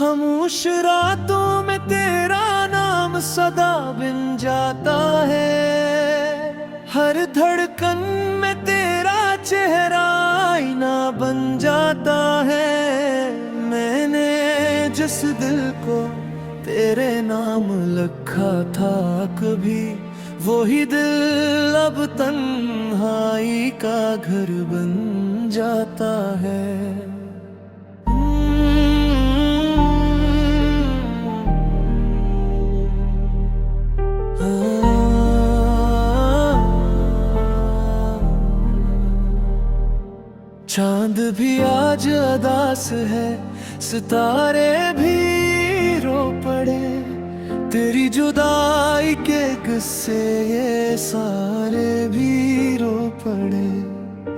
खामोश रातों में तेरा नाम सदा बिन जाता है। हर धड़कन में तेरा चेहरा आईना बन जाता है। मैंने जिस दिल को तेरे नाम लिखा था कभी, वही दिल अब तन्हाई का घर बन जाता है। चांद भी आज अदास है, सितारे भी रो पड़े। तेरी जुदाई के किस्से ये सारे भी रो पड़े।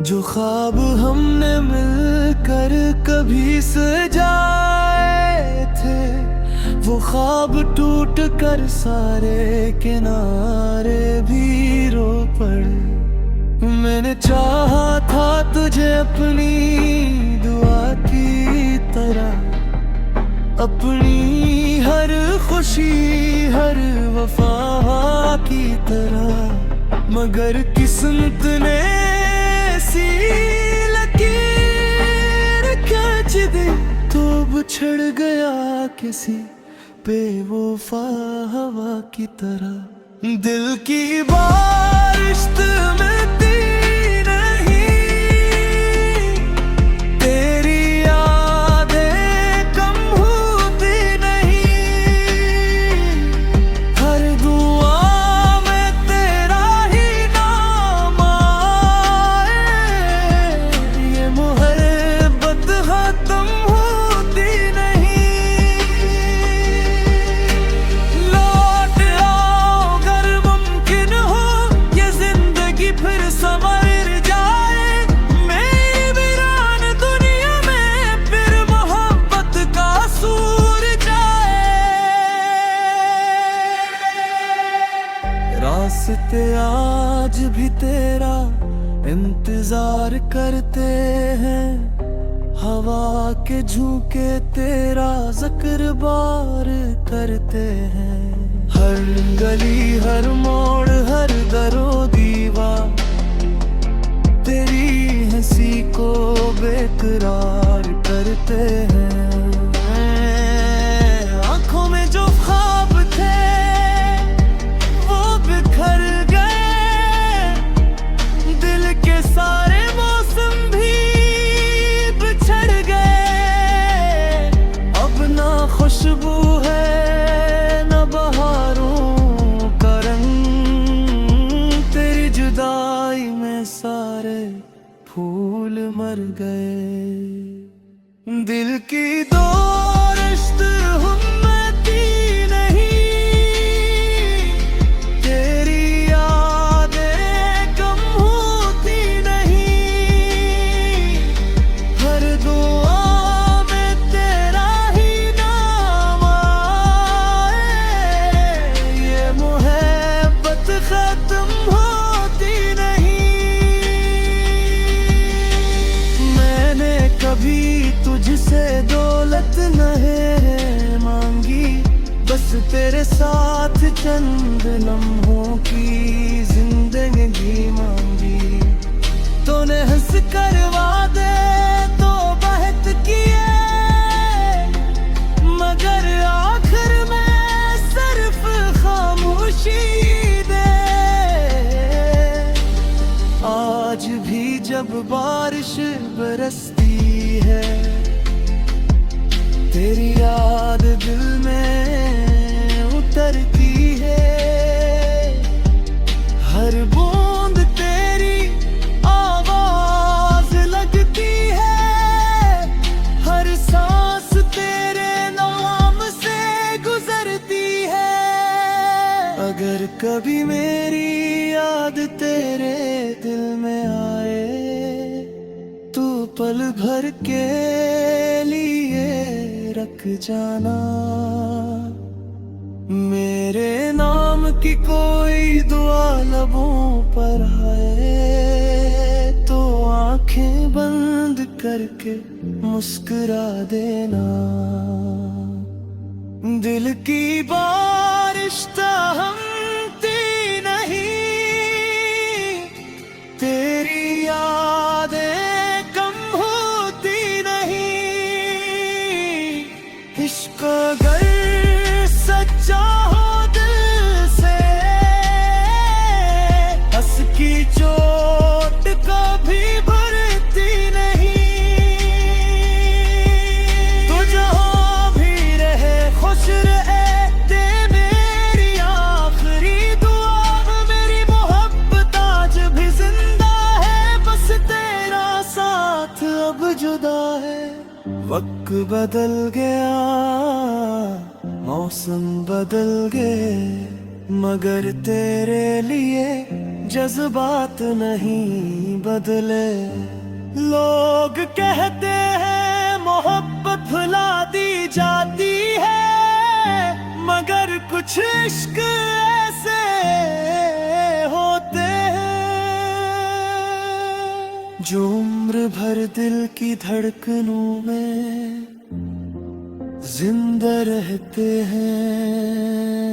जो ख्वाब हमने मिलकर कभी सजाए थे, वो ख्वाब टूट कर सारे किनारे भी रो पड़े। मैंने चाहा था तुझे अपनी दुआ की तरह, अपनी हर खुशी हर वफा की तरह, मगर किस्मत ने ऐसी लकीर खींच दी तो बिछड़ गया किसी बेवफा हवा की तरह। दिल की बारिश में रास्ते आज भी तेरा इंतजार करते हैं। हवा के झोंके तेरा जिक्र बार करते हैं। हर गली हर मोड़ हर दरो दीवार तेरी हंसी को बेकरार करते हैं। आंखों में जो ख्वाब थे वो बिखर गए, दिल के सारे मौसम भी बिछड़ गए। अब ना खुशबू है ना बहारों का रंग, तेरी जुदाई में सारे फूल मर गए। दिल की दो रिश्त हिम्मती नहीं, तेरी यादें कम होती नहीं। हर दुआ में तेरा ही नाम आए, ये मोहब्बत खत्म होती नहीं। मैंने कभी तुझसे दौलत नहीं मांगी, बस तेरे साथ चंद लम्हों की जिंदगी मांगी। तूने हंस कर वादे तो बहुत किए, मगर आखिर में सिर्फ खामोशी दे। आज भी जब बारिश बरसती है, तेरी याद दिल में उतरती है। हर बूंद तेरी आवाज लगती है, हर सांस तेरे नाम से गुजरती है। अगर कभी मेरी याद तेरे दिल में आए, तू पल भर के लिए रख जाना। मेरे नाम की कोई दुआ लबों पर आए, तो आंखें बंद करके मुस्कुरा देना। दिल की बारिश थमती नहीं, तेरी यादें कम होती नहीं। इश्क अगर सच्चा हो दिल से, हंस की चोट कभी भरती नहीं। तू जहाँ भी रहे खुश रहे, दे मेरी आखिरी दुआ। मेरी मोहब्बत आज भी जिंदा है, बस तेरा साथ अब जुदा है। वक्त बदल गया, मौसम बदल गए, मगर तेरे लिए जज्बात नहीं बदले। लोग कहते हैं मोहब्बत भुला दी जाती है, मगर कुछ इश्क ऐसे होते हैं जो उम्र भर दिल की धड़कनों में जिंदा रहते हैं।